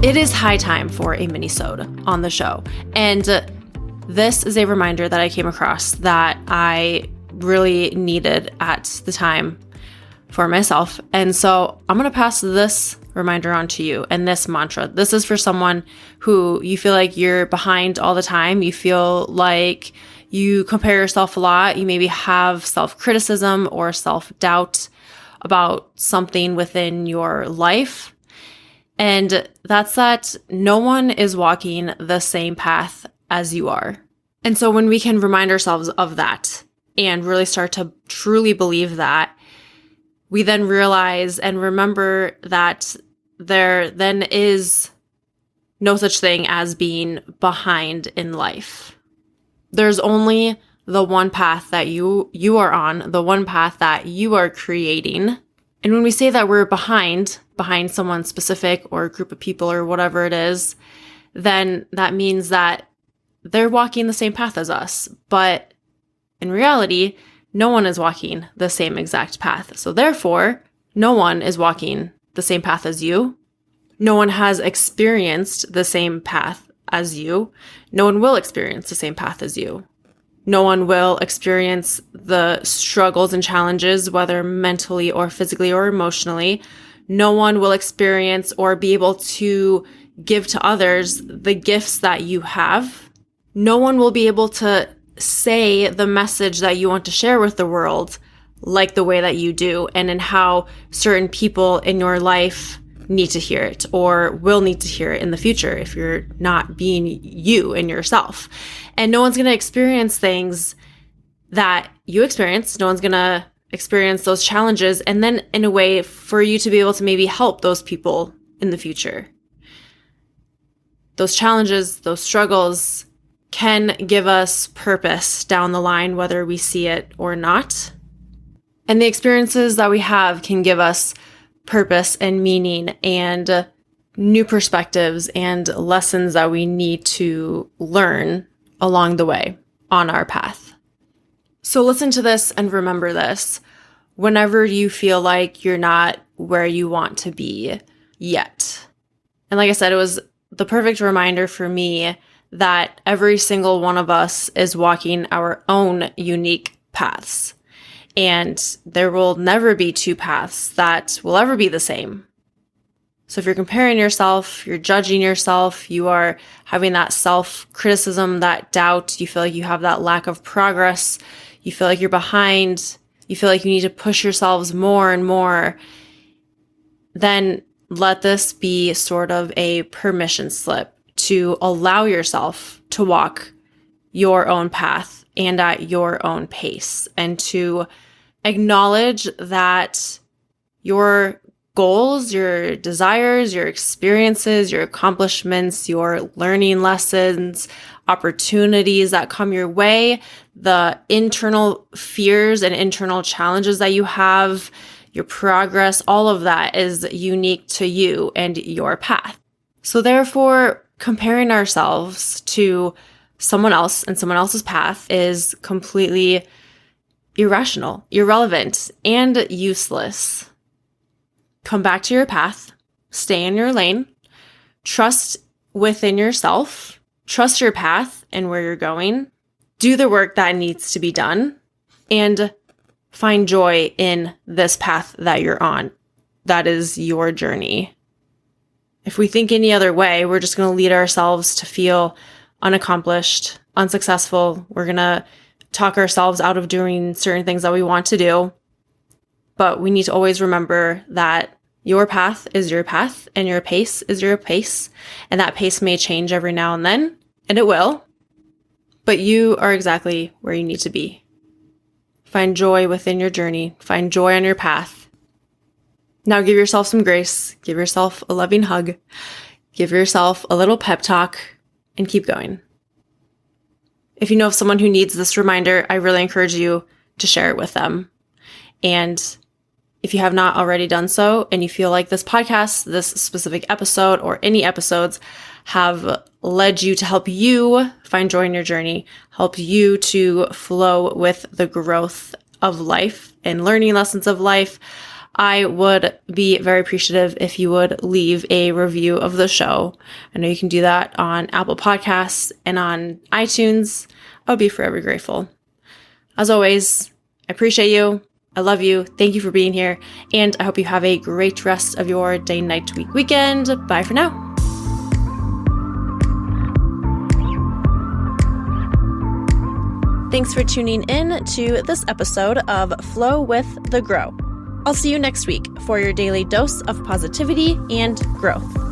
It is high time for a minisode on the show. And this is a reminder that I came across that I really needed at the time for myself. And so I'm going to pass this reminder on to you and this mantra. This is for someone who you feel like you're behind all the time. You feel like you compare yourself a lot. You maybe have self-criticism or self-doubt about something within your life. And that's that no one is walking the same path as you are. And so when we can remind ourselves of that and really start to truly believe that, we then realize and remember that there then is no such thing as being behind in life. There's only the one path that you are on, the one path that you are creating. And when we say that we're behind someone specific or a group of people or whatever it is, then that means that they're walking the same path as us. But in reality, no one is walking the same exact path. So therefore, no one is walking the same path as you. No one has experienced the same path as you. No one will experience the same path as you. No one will experience the struggles and challenges, whether mentally or physically or emotionally. No one will experience or be able to give to others the gifts that you have. No one will be able to say the message that you want to share with the world like the way that you do, and in how certain people in your life need to hear it or will need to hear it in the future if you're not being you and yourself. And no one's going to experience things that you experience. No one's going to experience those challenges and then in a way for you to be able to maybe help those people in the future. Those challenges, those struggles can give us purpose down the line, whether we see it or not. And the experiences that we have can give us purpose and meaning and new perspectives and lessons that we need to learn along the way on our path. So listen to this and remember this whenever you feel like you're not where you want to be yet. And like I said, it was the perfect reminder for me that every single one of us is walking our own unique paths. And there will never be two paths that will ever be the same. So if you're comparing yourself, you're judging yourself, you are having that self-criticism, that doubt, you feel like you have that lack of progress, you feel like you're behind, you feel like you need to push yourselves more and more, then let this be sort of a permission slip to allow yourself to walk your own path and at your own pace, and to acknowledge that your goals, your desires, your experiences, your accomplishments, your learning lessons, opportunities that come your way, the internal fears and internal challenges that you have, your progress, all of that is unique to you and your path. So therefore, comparing ourselves to someone else and someone else's path is completely irrational, irrelevant, and useless. Come back to your path, stay in your lane, trust within yourself, trust your path and where you're going, do the work that needs to be done, and find joy in this path that you're on. That is your journey. If we think any other way, we're just going to lead ourselves to feel unaccomplished, unsuccessful. We're going to talk ourselves out of doing certain things that we want to do. But we need to always remember that your path is your path and your pace is your pace. And that pace may change every now and then, and it will. But you are exactly where you need to be. Find joy within your journey. Find joy on your path. Now give yourself some grace. Give yourself a loving hug. Give yourself a little pep talk and keep going. If you know of someone who needs this reminder, I really encourage you to share it with them. And if you have not already done so and you feel like this podcast, this specific episode, or any episodes have led you to help you find joy in your journey, help you to flow with the growth of life and learning lessons of life, I would be very appreciative if you would leave a review of the show. I know you can do that on Apple Podcasts and on iTunes. I would be forever grateful. As always, I appreciate you. I love you. Thank you for being here. And I hope you have a great rest of your day, night, week, weekend. Bye for now. Thanks for tuning in to this episode of Flow with the Grow. I'll see you next week for your daily dose of positivity and growth.